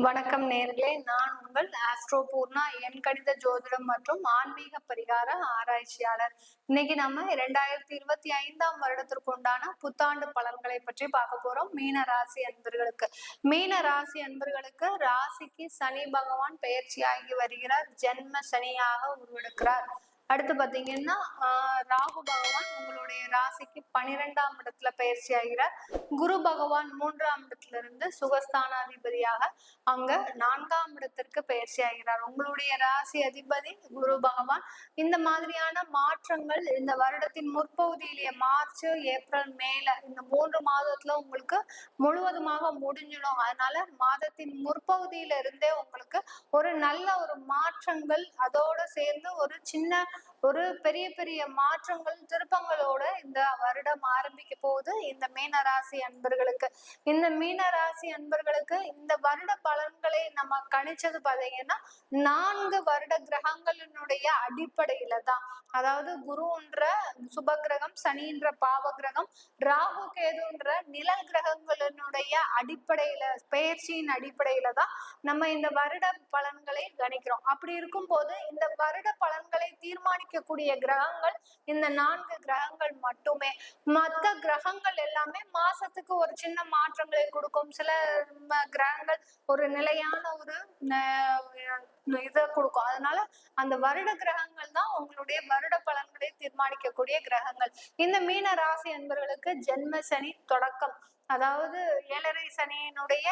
வணக்கம் நேர்களே, நான் உங்கள் ஆஸ்ட்ரோ பூர்ணா, எண் கணித ஜோதிடம் மற்றும் ஆன்மீக பரிகார ஆராய்ச்சியாளர். இன்னைக்கு நம்ம 2025ஆம் வருடத்திற்கு உண்டான புத்தாண்டு பலன்களை பற்றி பார்க்க போறோம். மீன ராசி அன்பர்களுக்கு ராசிக்கு சனி பகவான் பெயர்ச்சியாகி வருகிறார். ஜென்ம சனியாக உருவெடுக்கிறார். அடுத்து பாத்தீங்கன்னா ராகு பகவான் உங்களுடைய ராசிக்கு 12ஆம் இடத்துல பயிற்சி ஆகிறார். குரு பகவான் 3ஆம் இடத்துல இருந்து சுகஸ்தானாதிபதியாக அங்க 4ஆம் இடத்திற்கு பயிற்சி ஆகிறார். உங்களுடைய ராசி அதிபதி குரு பகவான். இந்த மாதிரியான மாற்றங்கள் இந்த வருடத்தின் முற்பகுதியிலேயே மார்ச், ஏப்ரல், மேல இந்த 3 மாதத்துல உங்களுக்கு முழுவதுமாக முடிஞ்சிடும். அதனால மாதத்தின் முற்பகுதியில இருந்தே உங்களுக்கு ஒரு நல்ல ஒரு மாற்றங்கள், அதோட சேர்ந்து ஒரு பெரிய பெரிய மாற்றங்கள், திருப்பங்களோட இந்த வருடம் ஆரம்பிக்க போகுது. இந்த மீன ராசி அன்பர்களுக்கு இந்த வருட பலன்களை நம்ம கணிச்சது பாத்தீங்கன்னா 4 வருட கிரகங்களினுடைய அடிப்படையில தான். அதாவது குருன்ற சுப கிரகம், சனின்ற பாவ கிரகம், ராகு கேதுன்ற நிழல் கிரகங்களினுடைய அடிப்படையில, பெயர்ச்சியின் அடிப்படையில தான் நம்ம இந்த வருட பலன்களை கணிக்கிறோம். அப்படி இருக்கும் போது இந்த வருட பலன்களை தீர்மானிக்கக்கூடிய கிரகங்கள் இந்த 4 கிரகங்கள் மட்டுமே. மற்ற கிரகங்கள் எல்லாமே மாசத்துக்கு ஒரு சின்ன மாற்றங்களை கொடுக்கும். சில கிரகங்கள் ஒரு நிலையான ஒரு இதை கொடுக்கும். அதனால அந்த வருட கிரகங்கள் தான் உங்களுடைய வருட பலன்களை தீர்மானிக்கக்கூடிய கிரகங்கள். இந்த மீன ராசி அன்பர்களுக்கு ஜென்ம சனி தொடக்கம், அதாவது 7.5 சனியினுடைய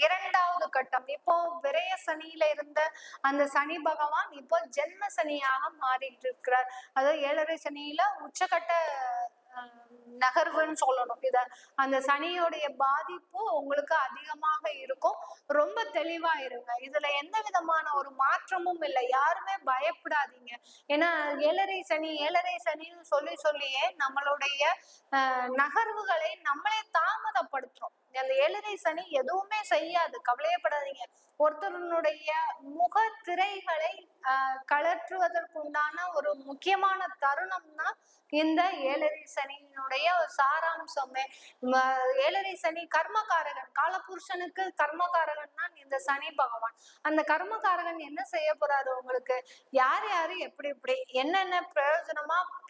2வது கட்டம். இப்போ விரய சனியில இருந்த அந்த சனி பகவான் இப்போ ஜென்ம சனியாக மாறிட்டு இருக்கிறார். அதாவது 7.5 சனியில உச்சகட்ட நகர்வுன்னு சொல்லணும். அந்த சனியோடைய பாதிப்பு உங்களுக்கு அதிகமாக இருக்கும். ரொம்ப தெளிவா இருங்க. இதுல எந்த விதமான ஒரு மாற்றமும் இல்லை. யாருமே பயப்படாதீங்க. ஏன்னா 7.5 சனின்னு சொல்லியே நம்மளுடைய நகர்வுகளை நம்மளே தாமதப்படுத்துறோம். அந்த 7.5 சனி எதுவுமே செய்யாது, கவலையப்படாதீங்க. ஒருத்தருடைய முக திரைகளை கலற்றுவதற்குண்டான ஒரு முக்கியமான தருணம்னா இந்த 7.5 சனியினுடைய சாராம்சமே. 7.5 சனி கர்மகாரகன், காலபுருஷனுக்கு கர்மகாரகன் தான் இந்த சனி பகவான். அந்த கர்மகாரகன் என்ன செய்ய போறாரு உங்களுக்கு? யாரு எப்படி என்னென்ன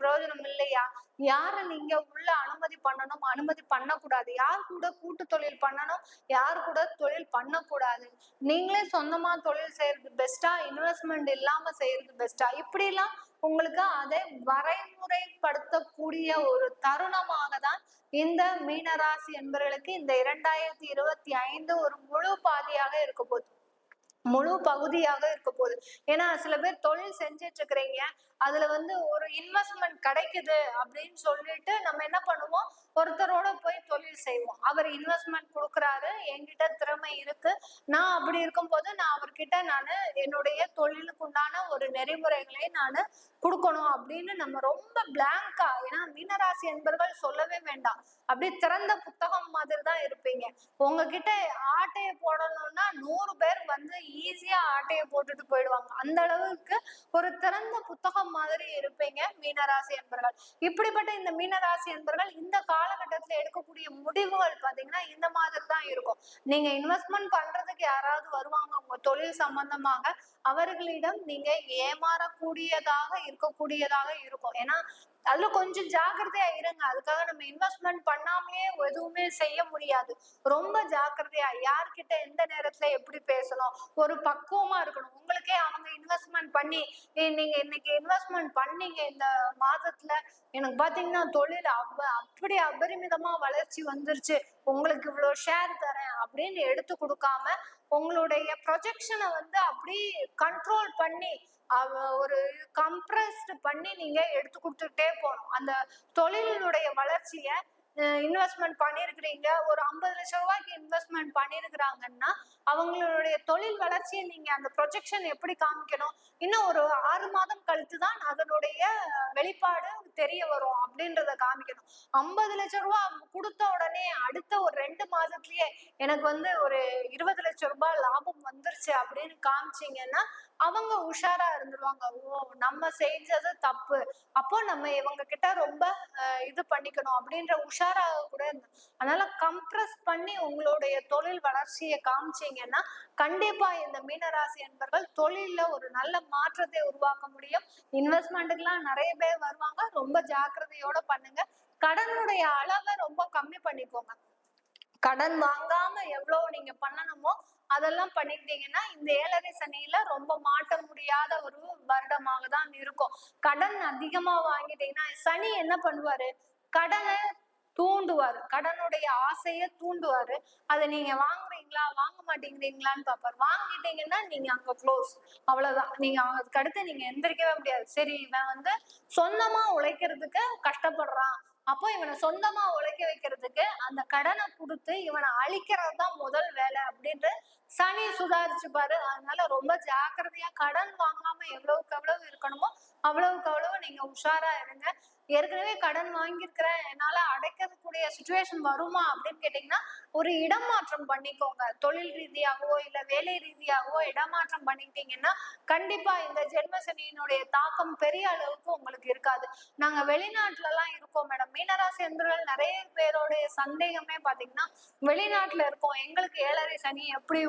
பிரயோஜனம் இல்லையா, யார நீங்க உள்ள அனுமதி பண்ணணும், அனுமதி பண்ணக்கூடாது, யார் கூட கூட்டு தொழில் பண்ணணும், யார் கூட தொழில் பண்ணக்கூடாது, நீங்களே சொந்தமா தொழில் செய்யறது பெஸ்டா, இன்வெஸ்ட்மெண்ட் இல்லாம செய்யறது பெஸ்டா, இப்படி எல்லாம் உங்களுக்கு அதை வரைமுறைப்படுத்தக்கூடிய ஒரு தருணமாக தான் இந்த மீனராசி என்பவர்களுக்கு இந்த 2025 ஒரு முழு பாதியாக இருக்க போகுது, முழு பகுதியாக இருக்க போகுது. ஏன்னா சில பேர் தொழில் செஞ்சிட்டு இருக்கிறீங்க, அதுல ஒரு இன்வெஸ்ட்மெண்ட் கிடைக்குது அப்படின்னு சொல்லிட்டு நம்ம என்ன பண்ணுவோம், ஒருத்தரோட போய் தொழில் செய்வோம். அவர் இன்வெஸ்ட்மெண்ட் கொடுக்குறாரு, என்கிட்ட திறமை இருக்கு, நான் அப்படி இருக்கும் போது நான் அவர்கிட்ட என்னுடைய தொழிலுக்கு உண்டான ஒரு நெறிமுறைகளை கொடுக்கணும் அப்படின்னு நம்ம ரொம்ப பிளாங்கா, ஏன்னா மீனராசி என்பர்கள் சொல்லவே வேண்டாம், அப்படியே திறந்த புத்தகம் மாதிரி தான் இருப்பீங்க. உங்ககிட்ட ஆட்டையை போடணும்னா 100 பேர் ஈஸியா ஆட்டையை போட்டுட்டு போயிடுவாங்க. அந்த அளவுக்கு ஒரு திறந்த புத்தகம் மாதிரி இருப்பீங்க மீனராசி என்பர்கள். இப்படிப்பட்ட இந்த மீனராசி என்பர்கள் இந்த காலகட்டத்துல எடுக்கக்கூடிய முடிவுகள் பாத்தீங்கன்னா இந்த மாதிரி தான் இருக்கும். நீங்க இன்வெஸ்ட்மெண்ட் பண்றதுக்கு யாராவது வருவாங்க உங்க தொழில் சம்பந்தமாக, அவர்களிடம் நீங்க ஏமாறக்கூடியதாக இருக்கக்கூடியதாக இருக்கும். ஏன்னா அதுல கொஞ்சம் ஜாக்கிரதையா இருங்க. அதுக்காக நம்ம இன்வெஸ்ட்மெண்ட் பண்ணாமலே எதுவுமே செய்ய முடியாது. ரொம்ப ஜாக்கிரதையா, யார்கிட்ட எந்த நேரத்துல எப்படி பேசணும், ஒரு பக்குவமா இருக்கணும். உங்களுக்கே அவங்க இன்வெஸ்ட்மெண்ட் பண்ணி, நீங்க இன்னைக்கு இன்வெஸ்ட்மெண்ட் பண்ணீங்க இந்த மாதத்துல, எனக்கு பாத்தீங்கன்னா தொழில் அப்படி அபரிமிதமா வளர்ச்சி வந்துருச்சு, உங்களுக்கு இவ்வளவு ஷேர் தரேன் அப்படின்னு எடுத்து கொடுக்காம உங்களுடைய ப்ரொஜெக்ஷனை அப்படி கண்ட்ரோல் பண்ணி ஒரு கம்ப்ரஸ்ட் பண்ணி நீங்க எடுத்து கொடுத்துட்டே போகணும். அந்த தொழிலினுடைய வளர்ச்சியை இன்வெஸ்ட்மெண்ட் பண்ணிருக்கிறீங்க, ஒரு 50 லட்சம் ரூபாய்க்கு இன்வெஸ்ட்மெண்ட் பண்ணிருக்கிறாங்கன்னா அவங்களுடைய தொழில் வளர்ச்சியை நீங்க அந்த ப்ரொஜெக்ஷன் எப்படி காமிக்கணும், இன்னும் ஒரு 6 மாதம் கழித்து தான் அதனுடைய வெளிப்பாடு தெரிய வரும் அப்படின்றத காமிக்கணும். 50 லட்சம் ரூபாய் கொடுத்த உடனே அடுத்த ஒரு 2 மாதத்துலயே எனக்கு ஒரு 20 லட்சம் ரூபாய் லாபம் வந்துருச்சு அப்படின்னு காமிச்சிங்கன்னா அவங்க உஷாரா இருந்துருவாங்க. ஓ, நம்ம செஞ்சது தப்பு, அப்போ நம்ம இவங்க கிட்ட ரொம்ப இது பண்ணிக்கணும் அப்படின்ற உஷாராக கூட இருந்தேன். அதனால கம்ப்ரஸ் பண்ணி உங்களுடைய தொழில் வளர்ச்சியை காமிச்சீங்கன்னா கண்டிப்பா இந்த மீனராசி என்பர்கள் தொழில்ல ஒரு நல்ல மாற்றத்தை உருவாக்க முடியும். இன்வெஸ்ட்மெண்ட்டுக்கெல்லாம் நிறைய பேர் வருவாங்க. ரொம்ப ஜாக்கிரதையோட பண்ணுங்க. கடனுடைய அளவை ரொம்ப கம்மி பண்ணிக்கோங்க. கடன் வாங்காம எவ்வளவு நீங்க பண்ணணுமோ அதெல்லாம் பண்ணிக்கிட்டீங்கன்னா இந்த 7.5 சனியில ரொம்ப மாட்ட முடியாத ஒரு வருடமாக தான் இருக்கும். கடன் அதிகமா வாங்கிட்டீங்கன்னா சனி என்ன பண்ணுவாரு, கடனை தூண்டுவாரு, கடனுடைய ஆசைய தூண்டுவாரு. அதை நீங்க வாங்குறீங்களா வாங்க மாட்டேங்கிறீங்களான்னு பாப்பாரு. வாங்கிட்டீங்கன்னா நீங்க அங்க க்ளோஸ், அவ்வளவுதான். நீங்க அதுக்கு அடுத்து நீங்க எந்திரிக்கவே முடியாது. சரி இவன் வந்து சொந்தமா உழைக்கிறதுக்கு கஷ்டப்படுறான், அப்போ இவனை சொந்தமா உழைக்க வைக்கிறதுக்கு அந்த கடனை கொடுத்து இவனை அழிக்கிறது தான் முதல் வேலை அப்படின்ட்டு சனி சுதாரிச்சுப்பாரு. அதனால ரொம்ப ஜாக்கிரதையா கடன் வாங்காம எவ்வளவுக்கு எவ்வளவு இருக்கணுமோ அவ்வளவுக்கு அவ்வளவு நீங்க உஷாரா இருங்க. ஏற்கனவே கடன் வாங்கியிருக்கிறேன், என்னால அடைக்கக்கூடிய சுச்சுவேஷன் வருமா அப்படின்னு கேட்டீங்கன்னா ஒரு இடமாற்றம் பண்ணிக்கோங்க. தொழில் ரீதியாகவோ இல்ல வேலை ரீதியாகவோ இடமாற்றம் பண்ணிக்கிட்டீங்கன்னா கண்டிப்பா இந்த ஜென்ம சனியினுடைய தாக்கம் பெரிய அளவுக்கு உங்களுக்கு இருக்காது. நாங்க வெளிநாட்டுல எல்லாம் இருக்கோம் மேடம். மீனராசி என்பவர்கள் நிறைய பேருடைய சந்தேகமே பாத்தீங்கன்னா வெளிநாட்டுல இருக்கோம், எங்களுக்கு 7.5 சனி எப்படி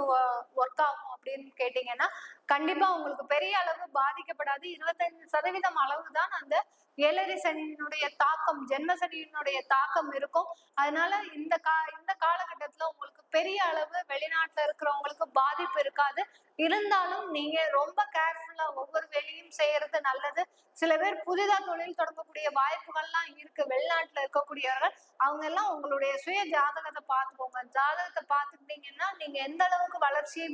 ஒர்க் ஆகும் அப்படின்னு கேட்டீங்கன்னா கண்டிப்பா உங்களுக்கு பெரிய அளவு பாதிக்கப்படாது. 25% அளவுதான் அந்த 7.5 சனியினுடைய தாக்கம், ஜென்ம சனியினுடைய தாக்கம் இருக்கும். அதனால இந்த காலகட்டத்துல உங்களுக்கு பெரிய அளவு வெளிநாட்டுல இருக்கிறவங்களுக்கு பாதிப்பு இருக்காது. இருந்தாலும் நீங்க ரொம்ப கேர்ஃபுல்லா ஒவ்வொரு வேலையும் செய்யறது நல்லது. சில பேர் புதிதா தொழில் தொடங்கக்கூடிய வாய்ப்புகள்லாம் இருக்கு வெளிநாட்டுல இருக்கக்கூடியவர்கள். அவங்க எல்லாம் உங்களுடைய சுய ஜாதகத்தை பார்த்துக்கோங்க. ஜாதகத்தை பார்த்துக்கிட்டீங்கன்னா நீங்க எந்த அளவுக்கு வளர்ச்சியை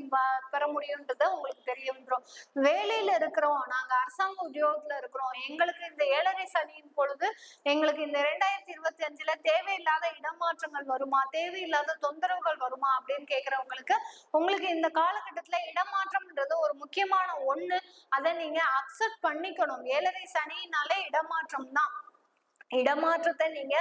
பெற முடியும்ன்றத உங்களுக்கு தெரிய வந்துடும். வேலையில இருக்கிறோம், நாங்க அரசாங்க உத்தியோகத்துல இருக்கிறோம், எங்களுக்கு இந்த 7.5 சனியின் பொழுது எங்களுக்கு இந்த 2025ல தேவையில்லாத இடமாற்றங்கள் வருமா, தேவையில்லாத தொந்தரவுகள் வருமா அப்படின்னு கேக்குறவங்களுக்கு உங்களுக்கு இந்த காலகட்டத்துல இடமாற்றம்ன்றது ஒரு முக்கியமான ஒண்ணு. அதை நீங்க அக்செப்ட் பண்ணிக்கணும். 7.5 சனினாலே இடமாற்றம் தான். இடமாற்றத்தை நீங்க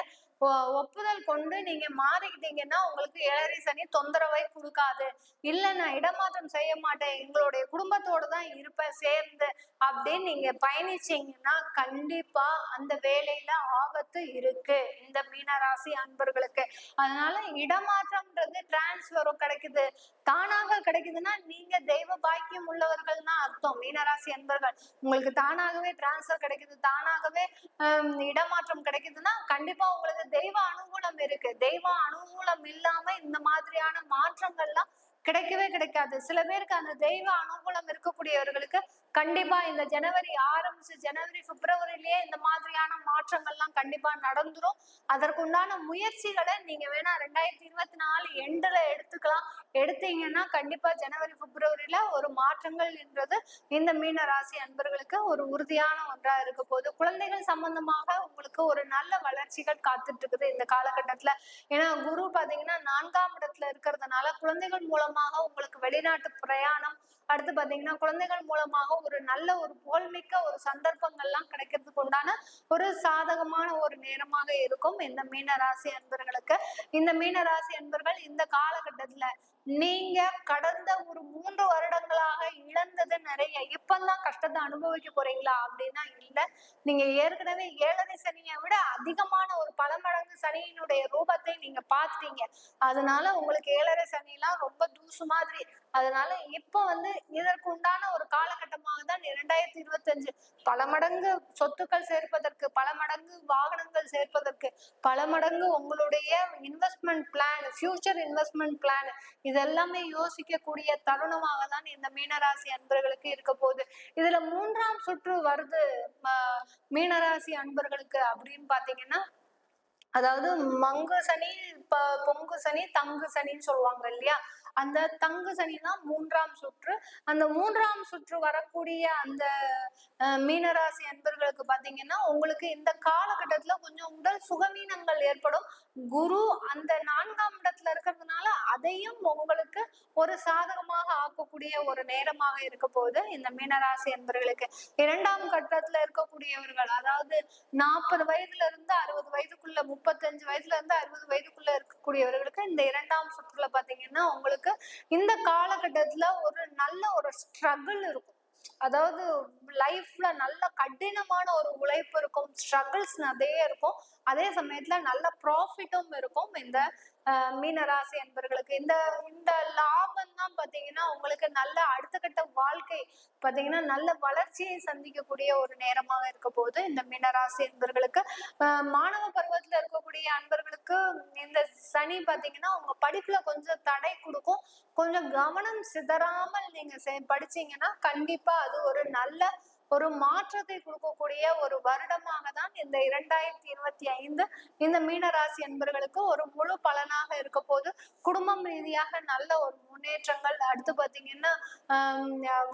ஒப்புதல் கொண்டு நீங்க மாறிக்கிட்டீங்கன்னா உங்களுக்கு 7.5 சனி தொந்தரவை கொடுக்காது. இல்ல நான் இடமாற்றம் செய்ய மாட்டேன், எங்களுடைய குடும்பத்தோடு தான் இருப்பேன் சேர்ந்து அப்படின்னு நீங்க பயணிச்சீங்கன்னா கண்டிப்பா அந்த வேலையில ஆபத்து இருக்கு இந்த மீனராசி அன்பர்களுக்கு. அதனால இடமாற்றம்ன்றது டிரான்ஸ்ஃபரும் கிடைக்குது, தானாக கிடைக்குதுன்னா நீங்க தெய்வ பாக்கியம் உள்ளவர்கள்னா அர்த்தம். மீனராசி அன்பர்கள் உங்களுக்கு தானாகவே டிரான்ஸ்ஃபர் கிடைக்குது, தானாகவே இடமாற்றம் கிடைக்குதுன்னா கண்டிப்பா உங்களுக்கு தெய்வ அனுகூலம் இருக்கு. தெய்வ அனுகூலம் இல்லாம இந்த மாதிரியான மாற்றங்கள்லாம் கிடைக்கவே கிடைக்காது. சில பேருக்கு அந்த தெய்வ அனுகூலம் இருக்கக்கூடியவர்களுக்கு கண்டிப்பா இந்த ஜனவரி ஆரம்பிச்சு ஜனவரி பிப்ரவரியிலேயே இந்த மாதிரியான மாற்றங்கள்லாம் கண்டிப்பா நடந்துரும். அதற்குண்டான முயற்சிகளை நீங்க வேணா 2024 எண்டுல எடுத்துக்கலாம். எடுத்தீங்கன்னா கண்டிப்பா ஜனவரி பிப்ரவரியில ஒரு மாற்றங்கள் என்றது இந்த மீன ராசி அன்பர்களுக்கு ஒரு உறுதியான ஒன்றா இருக்க போது. குழந்தைகள் சம்பந்தமாக உங்களுக்கு ஒரு நல்ல வளர்ச்சிகள் காத்துட்டு இருக்குது இந்த காலகட்டத்துல. ஏன்னா குரு பாத்தீங்கன்னா 4ஆம் இடத்துல இருக்கிறதுனால குழந்தைகள் மூலமாக உங்களுக்கு வெளிநாட்டு பிரயாணம், அடுத்து பாத்தீங்கன்னா குழந்தைகள் மூலமாக ஒரு நல்ல ஒரு புகழ்மிக்க ஒரு சந்தர்ப்பங்கள்லாம் கிடைக்கிறதுக்கு உண்டான ஒரு சாதகமான ஒரு நேரமாக இருக்கும் இந்த மீனராசி அன்பர்களுக்கு. இந்த மீனராசி அன்பர்கள் இந்த காலகட்டத்துல நீங்க கடந்த ஒரு 3 வருடங்களாக இழந்தது நிறைய, இப்பதான் கஷ்டத்தை அனுபவிக்க போறீங்களா அப்படின்னா இல்ல. நீங்க ஏற்கனவே 7.5 சனியை விட அதிகமான ஒரு பல மடங்கு சனியினுடைய ரூபத்தை நீங்க பாத்துட்டீங்க. அதனால உங்களுக்கு 7.5 சனிலாம் ரொம்ப தூசு மாதிரி. அதனால இப்ப இதற்கு உண்டான ஒரு காலகட்டமாக தான் 2025. பல மடங்கு சொத்துக்கள் சேர்ப்பதற்கு, பல மடங்கு வாகனங்கள் சேர்ப்பதற்கு, பல மடங்கு உங்களுடைய investment plan, future investment plan இதெல்லாமே யோசிக்கக்கூடிய தருணமாக தான் இந்த மீனராசி அன்பர்களுக்கு இருக்க போகுது. இதுல 3ஆம் சுற்று வருது மீனராசி அன்பர்களுக்கு அப்படின்னு பாத்தீங்கன்னா, அதாவது மங்கு சனி, பொங்கு சனி, தங்கு சனின்னு சொல்லுவாங்க இல்லையா, அந்த தங்கு சனி தான் 3ஆம் சுற்று. அந்த 3ஆம் சுற்று வரக்கூடிய அந்த மீனராசி அன்பர்களுக்கு பாத்தீங்கன்னா உங்களுக்கு இந்த காலகட்டத்துல கொஞ்சம் உடல் சுகவீனங்கள் ஏற்படும். குரு அந்த 4ஆம் இடத்துல இருக்கிறதுனால அதையும் உங்களுக்கு ஒரு சாதகமாக ஆக்கக்கூடிய ஒரு நேரமாக இருக்க போகுது இந்த மீனராசி அன்பர்களுக்கு. 2ஆம் கட்டத்துல இருக்கக்கூடியவர்கள், அதாவது 40 வயதுல இருந்து 60 வயதுக்குள்ள, 35 வயதுல இருந்து 60 வயதுக்குள்ள இருக்கக்கூடியவர்களுக்கு இந்த 2ஆம் சுற்றுல பாத்தீங்கன்னா உங்களுக்கு இந்த காலகட்டத்துல ஒரு நல்ல ஒரு ஸ்ட்ரகிள் இருக்கும். அதாவது லைஃப்ல நல்ல கடினமான ஒரு உழைப்பு இருக்கும், ஸ்ட்ரகிள்ஸ் நிறைய இருக்கும். அதே சமயத்துல நல்ல ப்ராஃபிட்டும் இருக்கும் இந்த மீனராசி என்பர்களுக்கு. இந்த இந்த லாபம் தான் பாத்தீங்கன்னா உங்களுக்கு நல்ல அடுத்த கட்ட வாழ்க்கை பாத்தீங்கன்னா நல்ல வளர்ச்சியை சந்திக்கக்கூடிய ஒரு நேரமாக இருக்க போது இந்த மீனராசி என்பர்களுக்கு. மாணவ பருவத்துல இருக்கக்கூடிய அன்பர்களுக்கு இந்த சனி பாத்தீங்கன்னா உங்க படிப்புல கொஞ்சம் தடை கொடுக்கும். கொஞ்சம் கவனம் சிதறாமல் நீங்க படிச்சீங்கன்னா கண்டிப்பா அது ஒரு நல்ல ஒரு மாற்றத்தை கொடுக்கக்கூடிய ஒரு வருடமாக தான் இந்த 2025 இந்த மீனராசி என்பர்களுக்கு ஒரு முழு பலனாக இருக்க போது. குடும்பம் ரீதியாக நல்ல ஒரு முன்னேற்றங்கள், அடுத்து பாத்தீங்கன்னா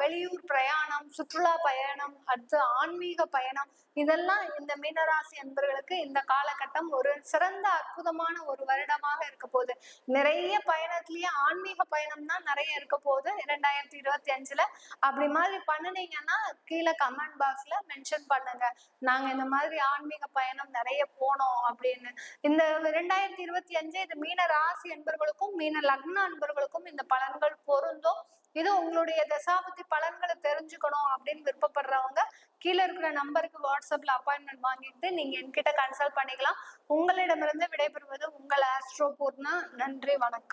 வெளியூர் பிரயாணம், சுற்றுலா பயணம், அடுத்து ஆன்மீக பயணம், இதெல்லாம் இந்த மீனராசி என்பர்களுக்கு இந்த காலகட்டம் ஒரு சிறந்த அற்புதமான ஒரு வருடமாக இருக்க போகுது. நிறைய பயணத்திலேயே ஆன்மீக பயணம் தான் நிறைய இருக்க போகுது 2025ல. அப்படி மாதிரி பண்ணுனீங்கன்னா கீழே கமெண்ட் பாக்ஸ்ல மென்ஷன் பண்ணுங்க, நாங்க இந்த மாதிரி ஆன்மீக பயணம் நிறைய போனோம் அப்படின்னு. இந்த 2025 இது மீன ராசி என்பர்களுக்கும் மீன லக்ன அன்பர்களுக்கும் இந்த பலன்கள் பொருந்தும். இது உங்களுடைய தசாபதி பலன்களை தெரிஞ்சுக்கணும் அப்படின்னு விருப்பப்படுறவங்க கீழே இருக்கிற நம்பருக்கு வாட்ஸ்அப்ல அப்பாயின்மெண்ட் வாங்கிட்டு நீங்க என்கிட்ட கன்சல்ட் பண்ணிக்கலாம். உங்களிடமிருந்து விடைபெறுவது உங்கள் ஆஸ்ட்ரோ பூர்ணா. நன்றி, வணக்கம்.